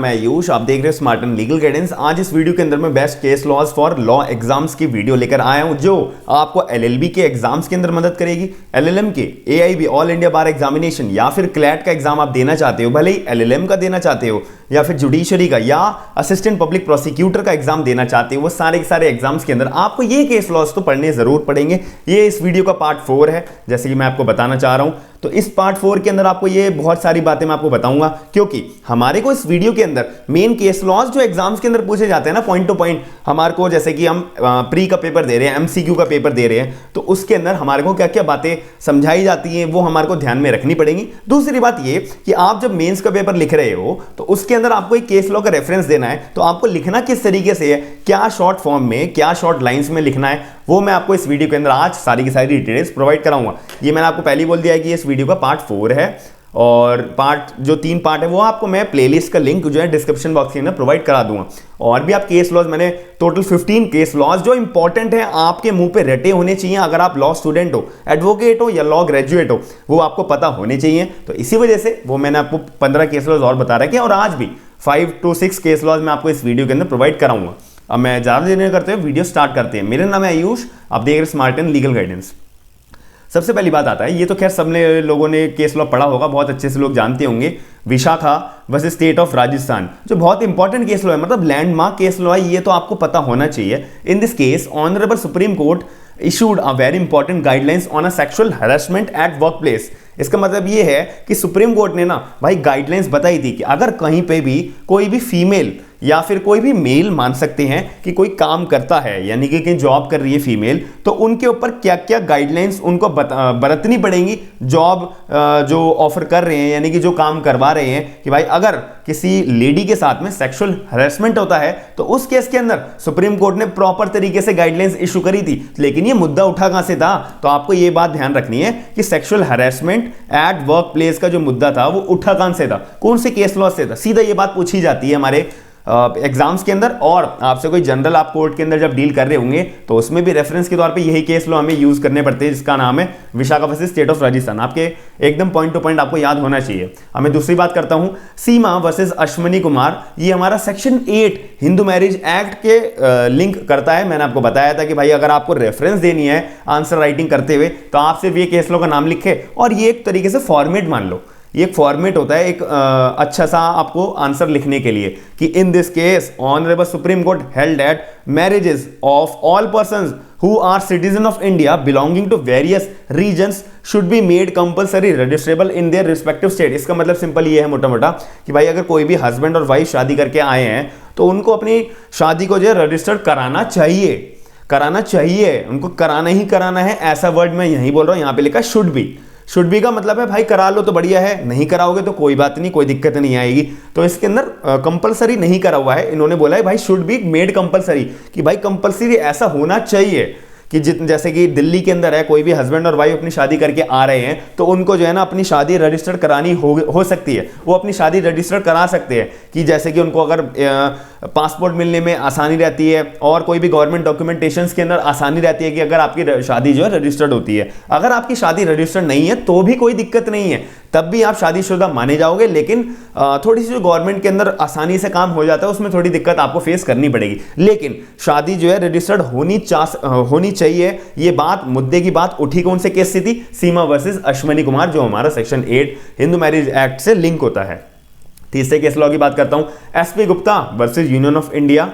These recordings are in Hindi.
मैं आयुष, आप देख रहे हो स्मार्ट एंड लीगल गाइडेंस। आज इस वीडियो के अंदर मैं best case laws for law exams की वीडियो लेकर आया हूं जो आपको एलएलबी के एग्जाम्स के अंदर मदद करेगी। एलएलएम के, एआईबी ऑल इंडिया बार एग्जामिनेशन या फिर क्लैट का एग्जाम आप देना चाहते हो, भले ही एलएलएम का देना चाहते हो या फिर जुडिशरी का या असिस्टेंट पब्लिक प्रोसिक्यूटर का एग्जाम देना चाहते हो, वो सारे के सारे एग्जाम्स के अंदर आपको ये केस लॉज तो पढ़ने जरूर पड़ेंगे। ये इस वीडियो का पार्ट 4 है, जैसे कि मैं आपको बताना चाह रहा हूं। तो इस पार्ट 4 के अंदर आपको ये बहुत सारी बातें मैं आपको बताऊंगा, क्योंकि हमारे को इस वीडियो के अंदर मेन केस लॉज जो एग्जाम्स के अंदर पूछे जाते हैं ना, पॉइंट टू पॉइंट, हमारे को जैसे कि हम प्री का पेपर दे रहे हैं, एमसीक्यू का पेपर दे रहे हैं, तो उसके अंदर हमारे को क्या क्या बातें समझाई जाती हैं वो हमारे को ध्यान में रखनी पड़ेगी। दूसरी बात ये कि आप जब मेंस का पेपर लिख रहे हो तो उसके अंदर आपको एक केस लॉ का रेफरेंस देना है, तो आपको लिखना किस तरीके से है, क्या शॉर्ट फॉर्म में, क्या शॉर्ट लाइंस में लिखना है, वो मैं आपको इस वीडियो के अंदर आज सारी की सारी डिटेल्स प्रोवाइड कराऊंगा। ये मैंने आपको पहले ही बोल दिया है कि इस वीडियो का पार्ट 4 है, और जो 3 पार्ट है वो आपको मैं प्लेलिस्ट का लिंक जो है डिस्क्रिप्शन बॉक्स के अंदर प्रोवाइड करा दूंगा। और भी आप केस लॉज, मैंने टोटल 15 केस लॉज जो इंपॉर्टेंट है, आपके मुंह पे रटे होने चाहिए। अगर आप लॉ स्टूडेंट हो, एडवोकेट हो या लॉ ग्रेजुएट हो, वो आपको पता होने चाहिए। तो इसी वजह से वो मैंने आपको 15 केस लॉज और बता रखे हैं, और आज भी 5 to 6 केस लॉज मैं आपको इस वीडियो के अंदर प्रोवाइड कराऊंगा। अब मैं ज़्यादा देर नहीं करते हुए वीडियो स्टार्ट करते हैं। मेरा नाम है आयुष, आप देख रहे हैं स्मार्ट एंड लीगल गाइडेंस। सबसे पहली बात आता है, ये तो खैर सबने लोगों ने केस लॉ पढ़ा होगा, बहुत अच्छे से लोग जानते होंगे, Vishakha versus state of Rajasthan, जो बहुत इंपॉर्टेंट केस लॉ है, मतलब लैंडमार्क केस लॉ है, ये तो आपको पता होना चाहिए। इन this case honourable Supreme court issued a very important guidelines on a sexual harassment at workplace। इसका मतलब ये है कि सुप्रीम कोर्ट ने ना भाई गाइडलाइंस बताई थी कि अगर कहीं पे भी कोई भी फीमेल या फिर कोई भी मेल मान सकते हैं कि कोई काम करता है, यानी कि कहीं जॉब कर रही है फीमेल, तो उनके ऊपर क्या क्या गाइडलाइंस उनको बरतनी पड़ेंगी। जॉब जो ऑफर कर रहे हैं, यानी कि जो काम करवा रहे हैं, कि भाई अगर किसी लेडी के साथ में सेक्सुअल हरेसमेंट होता है तो उस केस के अंदर सुप्रीम कोर्ट ने प्रॉपर तरीके से गाइडलाइंस इशू करी थी। लेकिन ये मुद्दा उठा कहां से था, तो आपको ये बात ध्यान रखनी है कि sexual harassment at work place का जो मुद्दा था वो उठा कहां से था, कौन से केस लॉ से था। सीधा ये बात पूछी जाती है हमारे एग्जाम्स के अंदर, और आपसे कोई जनरल आप कोर्ट के अंदर जब डील कर रहे होंगे तो उसमें भी रेफरेंस के तौर पे यही केस लॉ हमें यूज करने पड़ते हैं, जिसका नाम है Vishakha versus state of Rajasthan. आपके एकदम पॉइंट टू पॉइंट आपको याद होना चाहिए। अब मैं दूसरी बात करता हूं, सीमा वर्सेस अश्वनी कुमार, ये हमारा सेक्शन 8 हिंदू मैरिज एक्ट के लिंक करता है। मैंने आपको बताया था कि भाई अगर आपको रेफरेंस देनी है आंसर राइटिंग करते हुए तो आप सिर्फ ये केस लॉ का नाम लिखे, और ये एक तरीके से फॉर्मेट मान लो, ये एक फॉर्मेट होता है एक अच्छा सा आपको आंसर लिखने के लिए, कि in this case honourable Supreme Court held that marriages of all persons who are citizen of India belonging to various regions should be made compulsory registrable in their respective state. इसका मतलब सिंपल ये है मोटा मोटा कि भाई अगर कोई भी हस्बैंड और वाइफ शादी करके आए हैं तो उनको अपनी शादी को जो है रजिस्टर्ड कराना चाहिए, उनको कराना ही कराना है। ऐसा वर्ड मैं यही बोल रहा हूं, यहां पे लिखा शुड बी। शुड बी का मतलब है भाई करा लो तो बढ़िया है, नहीं कराओगे तो कोई बात नहीं, कोई दिक्कत नहीं आएगी। तो इसके अंदर कंपलसरी नहीं करा हुआ है, इन्होंने बोला है भाई शुड बी मेड कंपलसरी, कि भाई कंपलसरी ऐसा होना चाहिए कि जैसे कि दिल्ली के अंदर है, कोई भी हस्बैंड और वाइफ अपनी शादी करके आ रहे हैं तो उनको जो है ना अपनी शादी रजिस्टर्ड करानी हो सकती है, वो अपनी शादी रजिस्टर्ड करा सकते हैं। कि जैसे कि उनको अगर पासपोर्ट मिलने में आसानी रहती है, और कोई भी गवर्नमेंट डॉक्यूमेंटेशंस के अंदर आसानी रहती है कि अगर आपकी शादी जो है रजिस्टर्ड होती है। अगर आपकी शादी रजिस्टर्ड नहीं है तो भी कोई दिक्कत नहीं है, तब भी आप शादीशुदा माने जाओगे, लेकिन थोड़ी सी जो गवर्नमेंट के अंदर आसानी से काम हो जाता है उसमें थोड़ी दिक्कत आपको फेस करनी पड़ेगी। लेकिन शादी जो है रजिस्टर्ड होनी चाहिए। ये बात, मुद्दे की बात उठी कौन से केस से थी, सीमा वर्सेस अश्वनी कुमार, जो हमारा सेक्शन 8 हिंदू मैरिज एक्ट से लिंक होता है। तीसरे केस लॉ की बात करता हूं, SP Gupta versus Union of India.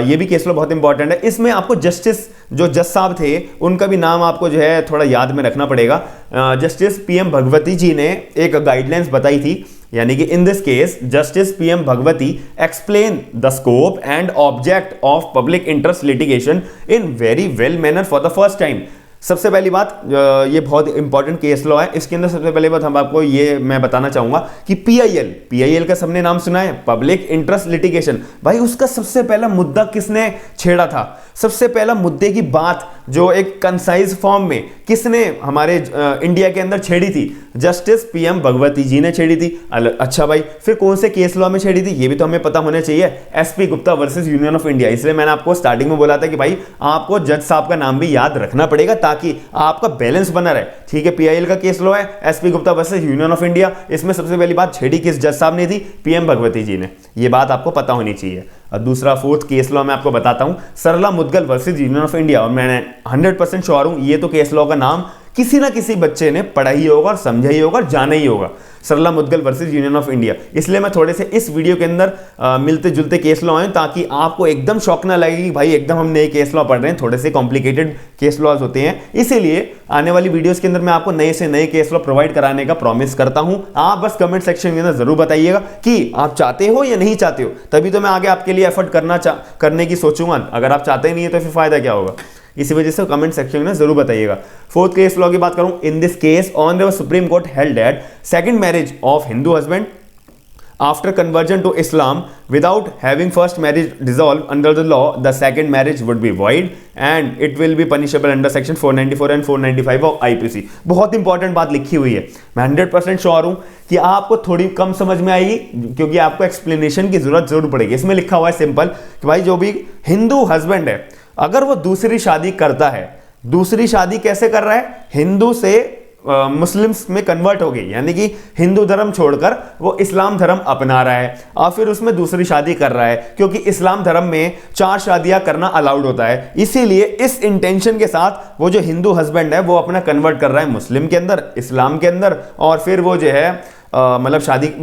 ये भी केस लॉ बहुत इंपॉर्टेंट है। इसमें आपको जस्टिस, जो जज साहब थे उनका भी नाम आपको जो है थोड़ा याद में रखना पड़ेगा। जस्टिस पीएम भगवती जी ने एक गाइडलाइंस बताई थी, यानी कि in this case justice PM Bhagwati explain the scope and object of public interest litigation in very well manner for the first time. सबसे पहली बात, ये बहुत इंपॉर्टेंट केस लॉ है, इसके अंदर सबसे पहली बात हम आपको ये मैं बताना चाहूंगा कि पीआईएल का सबने नाम सुना है, पब्लिक इंटरेस्ट लिटिगेशन। भाई उसका सबसे पहला मुद्दा किसने छेड़ा था, सबसे पहला मुद्दे की बात जो एक कंसाइज फॉर्म में किसने हमारे इंडिया के अंदर छेड़ी थी, जस्टिस पीएम भगवती जी ने छेड़ी थी। अच्छा भाई, फिर कौन से केस लॉ में छेड़ी थी ये भी तो हमें पता होना चाहिए, SP Gupta versus Union of India. इसलिए मैंने आपको स्टार्टिंग में बोला था कि भाई आपको जज साहब का नाम भी याद रखना पड़ेगा, ताकि ताकि आपका बैलेंस बना रहे। ठीक है, पीआईएल का केस लॉ है, SP Gupta versus Union of India. इसमें सबसे पहली बात छेड़ी किस जज साहब ने थी? पीएम भगवती जी ने। ये बात आपको पता होनी चाहिए। और दूसरा फोर्थ केस लॉ मैं आपको बताता हूं, Sarla Mudgal versus Union of India. और मैं 100% श्योर हूं ये तो केस लॉ का नाम किसी ना किसी बच्चे ने पढ़ा ही होगा और समझा ही होगा और जाना ही होगा, Sarla Mudgal versus Union of India. इसलिए मैं थोड़े से इस वीडियो के अंदर मिलते जुलते केस लॉ हैं ताकि आपको एकदम शौक ना लगे कि भाई एकदम हम नए केस लॉ पढ़ रहे हैं, थोड़े से कॉम्प्लिकेटेड केस लॉज होते हैं। इसीलिए आने वाली वीडियोस के अंदर मैं आपको नए से नए केस लॉ प्रोवाइड कराने का प्रॉमिस करता हूं। आप बस कमेंट सेक्शन के अंदर जरूर बताइएगा कि आप चाहते हो या नहीं चाहते हो, तभी तो मैं आगे आपके लिए एफर्ट करने की सोचूंगा। अगर आप चाहते नहीं है तो फिर फायदा क्या होगा? इसी वजह से कमेंट सेक्शन में जरूर बताइएगा। फोर्थ केस लॉ की बात करूं, in this case honourable Supreme Court held that second marriage of Hindu husband after conversion to Islam without having first marriage dissolve under the law, the second marriage would be void and it will be punishable under section 494 and 495 of IPC. बहुत इंपॉर्टेंट बात लिखी हुई है। मैं 100% श्योर हूं कि आपको थोड़ी कम समझ में आएगी क्योंकि आपको एक्सप्लेनेशन की जरूरत जरूर पड़ेगी। इसमें लिखा हुआ है सिंपल कि भाई जो भी हिंदू हस्बैंड है अगर वो दूसरी शादी करता है, दूसरी शादी कैसे कर रहा है? हिंदू से मुस्लिम्स में कन्वर्ट हो गई, यानी कि हिंदू धर्म छोड़कर वो इस्लाम धर्म अपना रहा है और फिर उसमें दूसरी शादी कर रहा है, क्योंकि इस्लाम धर्म में 4 शादियां करना अलाउड होता है। इसीलिए इस इंटेंशन के साथ वो जो हिंदू हस्बैंड है वो अपना कन्वर्ट कर रहा है मुस्लिम के अंदर, इस्लाम के अंदर, और फिर वो जो है मतलब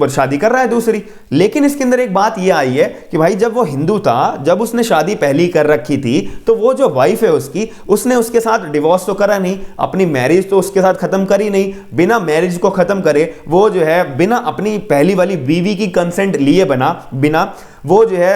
शादी कर रहा है दूसरी। लेकिन इसके अंदर एक बात ये आई है कि भाई जब वो हिंदू था, जब उसने शादी पहली कर रखी थी, तो वो जो वाइफ है उसकी, उसने उसके साथ डिवोर्स तो करा नहीं, अपनी मैरिज तो उसके साथ खत्म करी नहीं। बिना मैरिज को खत्म करे वो जो है बिना अपनी पहली वाली बीवी की कंसेंट लिए बिना वो जो है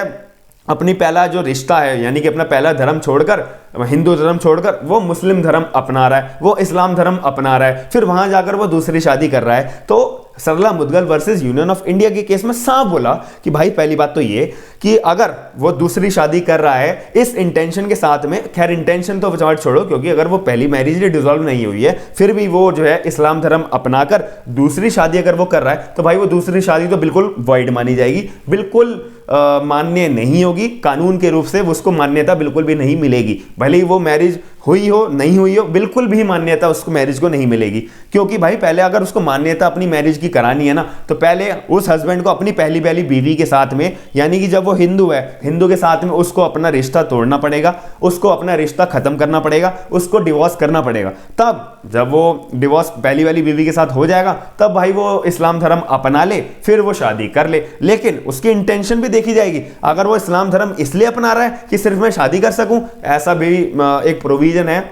अपनी पहला जो रिश्ता है यानी कि अपना पहला धर्म छोड़कर, हिंदू धर्म छोड़कर वो मुस्लिम धर्म अपना रहा है, वो इस्लाम धर्म अपना रहा है, फिर वहां जाकर वो दूसरी शादी कर रहा है। तो Sarla Mudgal versus Union of India के केस में साफ बोला कि भाई पहली बात तो ये कि अगर वो दूसरी शादी कर रहा है इस इंटेंशन के साथ में, खैर इंटेंशन तो विचार छोड़ो क्योंकि अगर वो पहली मैरिज डिसॉल्व नहीं हुई है फिर भी वो जो है इस्लाम धर्म अपनाकर दूसरी शादी अगर वो कर रहा है तो भाई वो दूसरी शादी तो बिल्कुल वॉइड मानी जाएगी, बिल्कुल मान्य नहीं होगी। कानून के रूप से उसको मान्यता बिल्कुल भी नहीं मिलेगी, भले ही वो मैरिज हुई हो नहीं हुई हो, बिल्कुल भी मान्यता उसको मैरिज को नहीं मिलेगी। क्योंकि भाई पहले अगर उसको मान्यता अपनी मैरिज की करानी है ना, तो पहले उस हस्बैंड को अपनी पहली बीवी के साथ में, यानी कि जब वो हिंदू है, हिंदू के साथ में उसको अपना रिश्ता तोड़ना पड़ेगा, उसको अपना रिश्ता खत्म करना पड़ेगा, उसको डिवोर्स करना पड़ेगा। तब जब वो डिवोर्स पहली वाली बीवी के साथ हो जाएगा तब भाई वो इस्लाम धर्म अपना ले, फिर वो शादी कर ले। लेकिन उसकी इंटेंशन भी देखी जाएगी, अगर वो इस्लाम धर्म इसलिए अपना रहा है कि सिर्फ मैं शादी कर सकूं, ऐसा भी एक प्रोविजन है,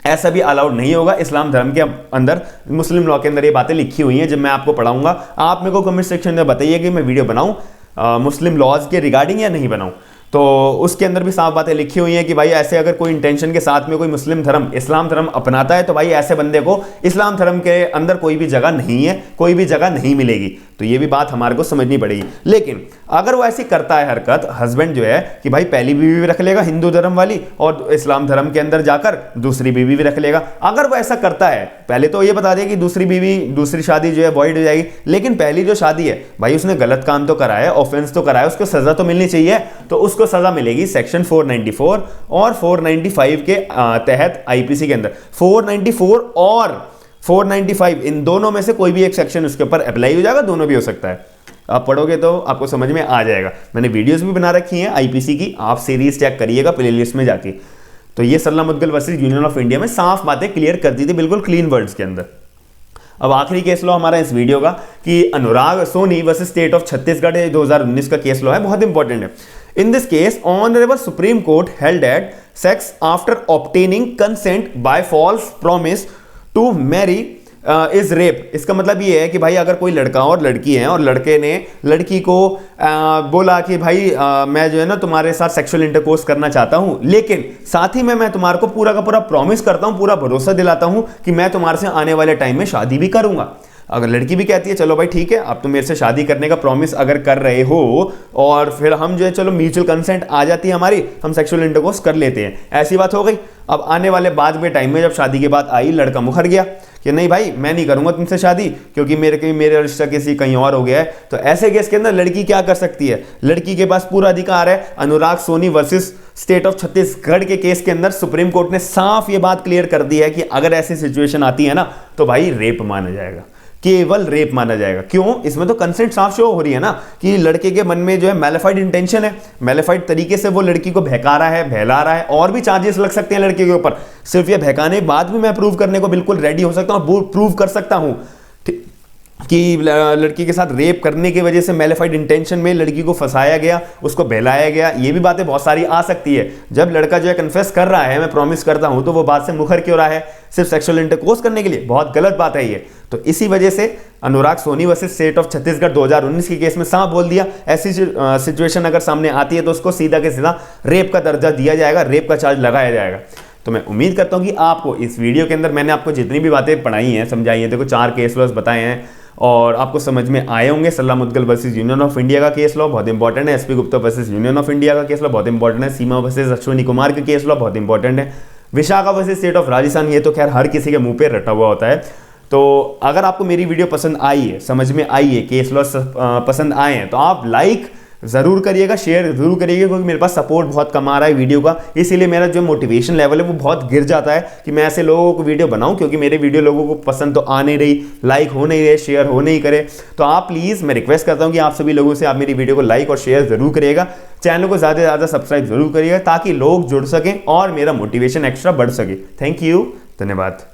ऐसा भी अलाउड नहीं होगा इस्लाम धर्म के अंदर। मुस्लिम लॉ के अंदर ये बातें लिखी हुई हैं, जब मैं आपको पढ़ाऊंगा आप मेरे को कमेंट सेक्शन में बताइए कि मैं वीडियो बनाऊं मुस्लिम लॉज के रिगार्डिंग या नहीं बनाऊं। तो उसके अंदर भी साफ बातें लिखी हुई हैं कि भाई ऐसे अगर कोई इंटेंशन के साथ में कोई मुस्लिम धर्म इस्लाम धर्म अपनाता है तो भाई ऐसे बंदे को इस्लाम धर्म के अंदर कोई भी जगह नहीं है, कोई भी जगह नहीं मिलेगी। तो ये भी बात हमारे को समझनी पड़ेगी। लेकिन अगर वो ऐसी करता है हरकत, हस्बैंड जो है कि भाई पहली बीवी भी रख लेगा हिंदू धर्म वाली और इस्लाम धर्म के अंदर जाकर दूसरी बीवी भी रख लेगा, अगर वो ऐसा करता है, पहले तो ये बता दें कि दूसरी बीवी दूसरी शादी जो है वॉइड हो जाएगी, लेकिन पहली जो शादी है भाई उसने गलत काम तो करा है, ऑफेंस तो करा है, उसको सजा तो मिलनी चाहिए। तो उसको सजा मिलेगी सेक्शन 494 और 495 के तहत आईपीसी के अंदर। 494 और 495 इन दोनों में से कोई भी एक सेक्शन उसके ऊपर अप्लाई हो जाएगा, दोनों भी हो सकता है। आप पढ़ोगे तो आपको समझ में आ जाएगा। मैंने वीडियोस भी बना रखी हैं आईपीसी की, आप सीरीज चेक करिएगा प्लेलिस्ट में जाके। तो ये Sarla Mudgal versus Union of India में साफ बातें क्लियर कर दी थी, बिल्कुल क्लीन वर्ड्स के अंदर। अब आखिरी केस लॉ हमारा इस वीडियो का कि Anurag Soni versus state of Chhattisgarh 2019 का केस लॉ है, बहुत इंपॉर्टेंट है। In this case, Honorable Supreme Court held that sex after obtaining consent by false promise to marry is rape। इसका मतलब ये है कि भाई अगर कोई लड़का और लड़की है और लड़के ने लड़की को बोला कि भाई मैं जो है ना तुम्हारे साथ सेक्सुअल इंटरकोर्स करना चाहता हूं, लेकिन साथ ही में मैं तुम्हारे को पूरा का पूरा प्रॉमिस करता हूं, पूरा भरोसा दिलाता हूं कि मैं तुम्हारे से आने वाले टाइम में शादी भी करूंगा। अगर लड़की भी कहती है चलो भाई ठीक है, अब तो मेरे से शादी करने का प्रॉमिस अगर कर रहे हो, और फिर हम जो है चलो म्यूचुअल कंसेंट आ जाती है हमारी, हम सेक्सुअल इंटरकोर्स कर लेते हैं, ऐसी बात हो गई। अब आने वाले बाद में टाइम में जब शादी की बात आई, लड़का मुखर गया कि नहीं भाई मैं नहीं करूंगा तुमसे शादी, क्योंकि मेरा रिश्ता किसी कहीं और हो गया है, तो ऐसे केस के अंदर लड़की क्या कर सकती है? लड़की के पास पूरा अधिकार है। Anurag Soni versus state of Chhattisgarh के केस के अंदर सुप्रीम कोर्ट ने साफ ये बात क्लियर कर दी है कि अगर ऐसी सिचुएशन आती है ना, तो भाई रेप माना जाएगा, केवल रेप माना जाएगा। क्यों? इसमें तो कंसेंट साफ शो हो रही है ना कि लड़के के मन में जो है मैलिफाइड इंटेंशन है, मैलिफाइड तरीके से वो लड़की को बहका रहा है, बहला रहा है, और भी चार्जेस लग सकते हैं लड़के के ऊपर। सिर्फ ये बहकाने के बाद भी मैं प्रूव करने को बिल्कुल रेडी हो सकता हूं, प्रूव कर सकता हूं कि लड़की के साथ रेप करने की वजह से मैलिफाइड इंटेंशन में लड़की को फंसाया गया, उसको बहलाया गया, ये भी बातें बहुत सारी आ सकती है। जब लड़का जो है कन्फेस कर रहा है मैं प्रॉमिस करता हूं, तो वो बात से मुखर क्यों रहा है? सिर्फ सेक्सुअल इंटरकोर्स करने के लिए? बहुत गलत बात है ये। तो इसी वजह से Anurag Soni versus state of Chhattisgarh 2019 के केस में साफ बोल दिया, ऐसी सिचुएशन अगर सामने आती है तो उसको सीधा के सीधा रेप का दर्जा दिया जाएगा, रेप का चार्ज लगाया जाएगा। तो मैं उम्मीद करता हूं कि आपको इस वीडियो के अंदर मैंने आपको जितनी भी बातें पढ़ाई हैं, समझाई हैं, देखो 4 केस लॉज बताए हैं और आपको समझ में आए होंगे। सल्ला Mudgal versus Union of India का केस लॉ बहुत इंपॉर्टेंट है, SP Gupta versus Union of India का केस लॉ बहुत इंपॉर्टेंट है, सीमा वर्सेस अश्विनी कुमार का केस लॉ बहुत इंपॉर्टेंट है, Vishakha versus state of Rajasthan, ये तो खैर हर किसी के मुंह पे रटा हुआ होता है। तो अगर आपको मेरी वीडियो पसंद आई है, समझ में आई है, केस लॉ पसंद आए हैं, तो आप लाइक जरूर करिएगा, शेयर जरूर करिएगा, क्योंकि मेरे पास सपोर्ट बहुत कम आ रहा है वीडियो का, इसीलिए मेरा जो मोटिवेशन लेवल है वो बहुत गिर जाता है कि मैं ऐसे लोगों को वीडियो बनाऊं, क्योंकि मेरे वीडियो लोगों को पसंद तो आ नहीं रही, लाइक हो नहीं रहे, शेयर हो नहीं करे। तो आप प्लीज़, मैं रिक्वेस्ट करता हूं कि आप सभी लोगों से आप मेरी वीडियो को लाइक और शेयर जरूर करिएगा, चैनल को ज़्यादा से ज़्यादा सब्सक्राइब जरूर करिएगा, ताकि लोग जुड़ सकें और मेरा मोटिवेशन एक्स्ट्रा बढ़ सके। थैंक यू, धन्यवाद।